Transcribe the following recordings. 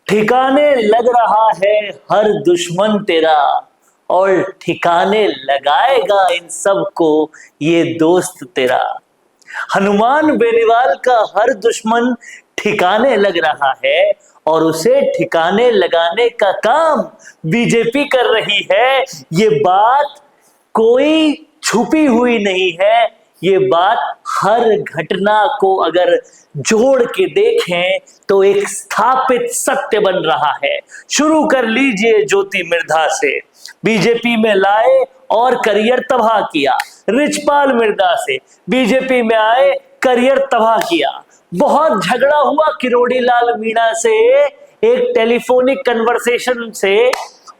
ठिकाने लग रहा है हर दुश्मन तेरा, और ठिकाने लगाएगा इन सब को ये दोस्त तेरा। हनुमान बेनीवाल का हर दुश्मन ठिकाने लग रहा है, और उसे ठिकाने लगाने का काम बीजेपी कर रही है। ये बात कोई छुपी हुई नहीं है, ये बात हर घटना को अगर जोड़ के देखें तो एक स्थापित सत्य बन रहा है। शुरू कर लीजिए ज्योति मिर्धा से, बीजेपी में लाए और करियर तबाह किया। रिचपाल मिर्धा से बीजेपी में आए, करियर तबाह किया। बहुत झगड़ा हुआ किरोड़ी लाल मीणा से एक टेलीफोनिक कन्वर्सेशन से,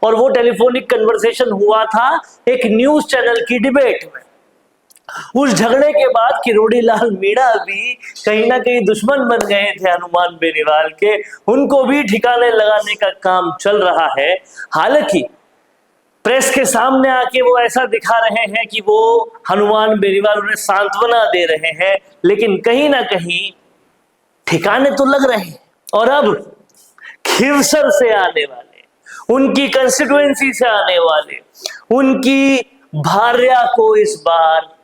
और वो टेलीफोनिक कन्वर्सेशन हुआ था एक न्यूज चैनल की डिबेट में। उस झगड़े के बाद किरोड़ी लाल मीणा भी कहीं ना कहीं दुश्मन बन गए थे हनुमान बेनीवाल के, उनको भी ठिकाने लगाने का काम चल रहा है। हालांकि प्रेस के सामने आके वो ऐसा दिखा रहे हैं कि वो हनुमान बेनीवाल उन्हें सांत्वना दे रहे हैं, लेकिन कहीं ना कहीं ठिकाने तो लग रहे हैं। और अब खिवसर से आने वाले, उनकी कंस्टिट्यूएंसी से आने वाले, उनकी भार्या को इस बार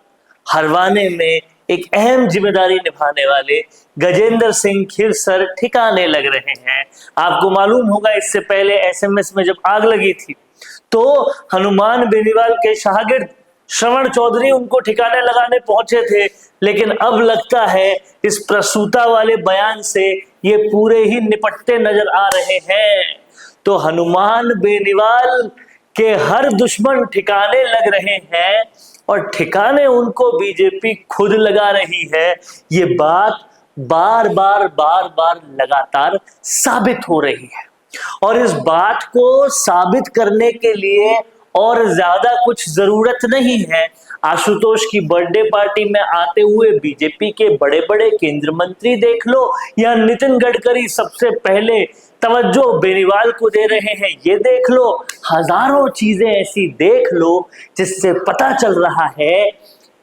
हरवाने में एक अहम जिम्मेदारी निभाने वाले गजेंद्र सिंह खिवसर ठिकाने लग रहे हैं। आपको मालूम होगा इससे पहले एसएमएस में जब आग लगी थी तो हनुमान बेनीवाल के शागिर्द श्रवण चौधरी उनको ठिकाने लगाने पहुंचे थे, लेकिन अब लगता है इस प्रसूता वाले बयान से ये पूरे ही निपटते नजर आ रहे हैं। तो हनुमान बेनीवाल के हर दुश्मन ठिकाने लग रहे हैं, और ठिकाने उनको बीजेपी खुद लगा रही है। ये बात बार बार लगातार साबित हो रही है, और इस बात को साबित करने के लिए और ज्यादा कुछ जरूरत नहीं है। आशुतोष की बर्थडे पार्टी में आते हुए बीजेपी के बड़े बड़े केंद्र मंत्री देख लो, या नितिन गडकरी सबसे पहले तवज्जो बेनीवाल को दे रहे हैं, ये देख लो। हजारों चीजें ऐसी देख लो जिससे पता चल रहा है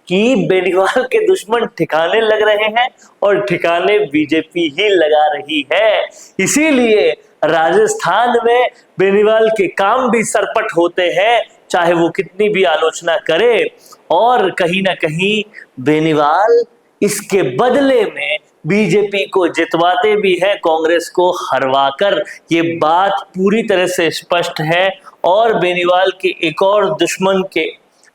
कि बेनीवाल के दुश्मन ठिकाने लग रहे हैं, और ठिकाने बीजेपी ही लगा रही है। इसीलिए राजस्थान में बेनीवाल के काम भी सरपट होते हैं, चाहे वो कितनी भी आलोचना करे। और कहीं ना कहीं बेनीवाल इसके बदले में बीजेपी को जितवाते भी हैं, कांग्रेस को हरवाकर। ये बात पूरी तरह से स्पष्ट है, और बेनीवाल के एक और दुश्मन के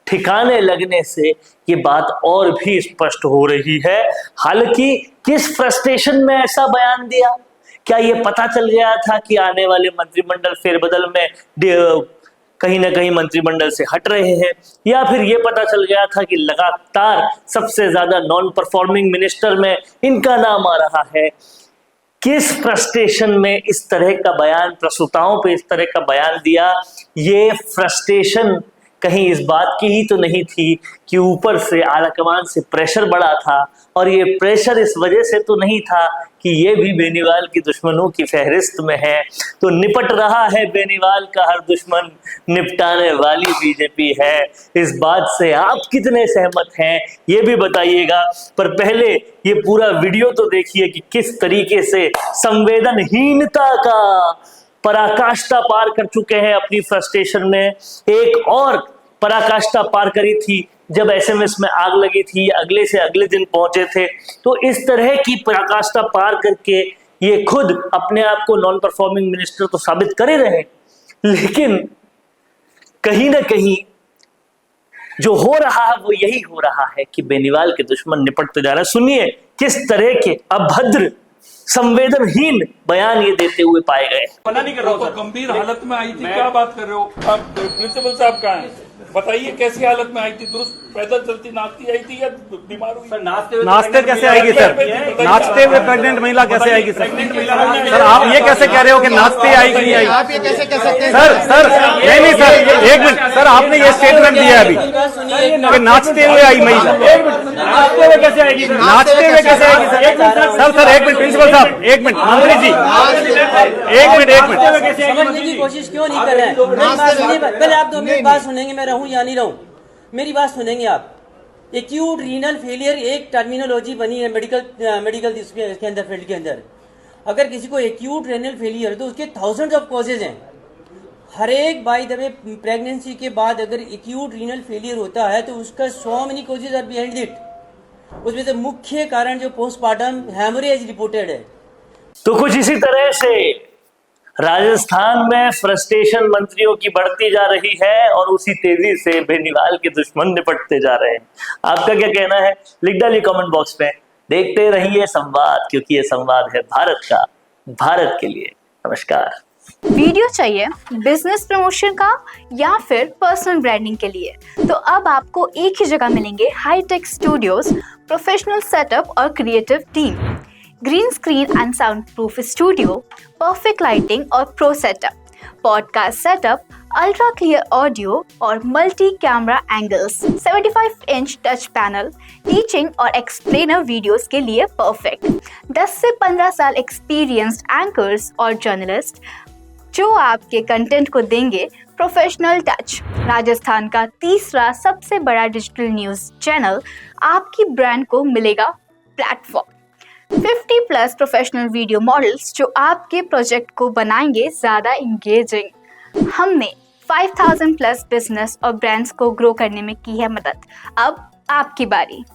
ठिकाने लगने से ये बात और भी स्पष्ट हो रही है। हालांकि किस फ्रस्ट्रेशन में ऐसा बयान दिया? क्या ये पता चल गया था कि आने वाले मंत्रिमंडल फेरबदल में कहीं ना कहीं मंत्रिमंडल से हट रहे हैं, या फिर ये पता चल गया था कि लगातार सबसे ज्यादा नॉन परफॉर्मिंग मिनिस्टर में इनका नाम आ रहा है? किस फ्रस्ट्रेशन में इस तरह का बयान, प्रसूताओं पे इस तरह का बयान दिया? ये फ्रस्ट्रेशन कहीं इस बात की ही तो नहीं थी कि ऊपर से आलाकमान से प्रेशर बढ़ा था, और ये प्रेशर इस वजह से तो नहीं था कि ये भी बेनीवाल की दुश्मनों की फहरिस्त में है। तो निपट रहा है बेनीवाल का हर दुश्मन, निपटाने वाली बीजेपी है। इस बात से आप कितने सहमत हैं ये भी बताइएगा। पर पहले ये पूरा वीडियो तो देखिए कि किस तरीके से संवेदनहीनता का पराकाष्ठा पार कर चुके हैं अपनी फ्रस्ट्रेशन में। एक और पराकाष्ठा पार करी थी जब एसएमएस में आग लगी थी, अगले से अगले दिन पहुंचे थे। तो इस तरह की पराकाष्ठा पार करके ये खुद अपने आप को नॉन परफॉर्मिंग मिनिस्टर तो साबित कर ही रहे, लेकिन कहीं ना कहीं जो हो रहा है वो यही हो रहा है कि बेनीवाल के दुश्मन निपटते जा रहे हैं। सुनिए किस तरह के अभद्र, संवेदनहीन बयान ये देते हुए पाए गए। मना नहीं कर रहा हूं, तो गंभीर हालत में आई थी, क्या बात कर रहे हो आप? प्रिंसिपल साहब कहाँ हैं? बताइए कैसी हालत में आई थी? दुरुस्त पैदल चलती नाचती आई थी या बीमार हुई? सर नाचते कैसे आएगी सर? नाचते हुए प्रेग्नेंट महिला कैसे आएगी सर? सर आप ये कैसे कह रहे हो कि नाचते आई कि नहीं आई? आप ये कैसे कह सकते हैं? सर नहीं सर, एक मिनट सर, आपने ये स्टेटमेंट दिया अभी कि नाचते हुए आई महिला। नाचते हुए कैसे आएगी? नाचते हुए कैसे आएगी सर? सर एक मिनट प्रिंसिपल साहब, एक मिनट मंत्री जी, एक मिनट समझने की कोशिश क्यों नहीं कर रहे हैं? पहले आप 2 मिनट बात सुनेंगे, मैं रहूं या नहीं रहूं, मेरी बात सुनेंगे आप। एक्यूट रीनल फेलियर एक टर्मिनोलॉजी बनी है मेडिकल इसके अंदर, फील्ड के अंदर। अगर किसी को एक्यूट रेनल फेलियर तो उसके थाउजेंड्स ऑफ कॉजेज हैं। हर एक बाय द वे प्रेगनेंसी के बाद अगर एक्यूट रीनल फेलियर होता है तो उसका so many causes are behind it. उसमें से मुख्य कारण जो पोस्टमार्टम हेमोरेज रिपोर्टेड है। तो कुछ इसी तरह से राजस्थान में फ्रस्ट्रेशन मंत्रियों की बढ़ती जा रही है और उसी तेजी से बेनीवाल के दुश्मन निपटते जा रहे हैं। आपका क्या कहना है लिख डालिए कमेंट बॉक्स में। देखते रहिए संवाद, क्योंकि ये संवाद है भारत का, भारत के लिए। नमस्कार। वीडियो चाहिए बिजनेस प्रमोशन का या फिर पर्सनल ब्रांडिंग के लिए, तो अब आपको एक ही जगह मिलेंगे हाईटेक स्टूडियोज, प्रोफेशनल सेटअप और creative team, green screen and soundproof studio, perfect lighting और pro setup, podcast setup, ultra clear audio और multi camera angles, 75 inch touch panel, teaching और एक्सप्लेनर वीडियोस के लिए परफेक्ट, 10 से 15 साल experienced anchors और journalist जो आपके कंटेंट को देंगे प्रोफेशनल टच। राजस्थान का तीसरा सबसे बड़ा डिजिटल न्यूज़ चैनल आपकी ब्रांड को मिलेगा प्लेटफॉर्म। 50+ प्रोफेशनल वीडियो मॉडल्स जो आपके प्रोजेक्ट को बनाएंगे ज़्यादा इंगेजिंग। हमने 5000+ बिजनेस और ब्रांड्स को ग्रो करने में की है मदद। अब आपकी बारी।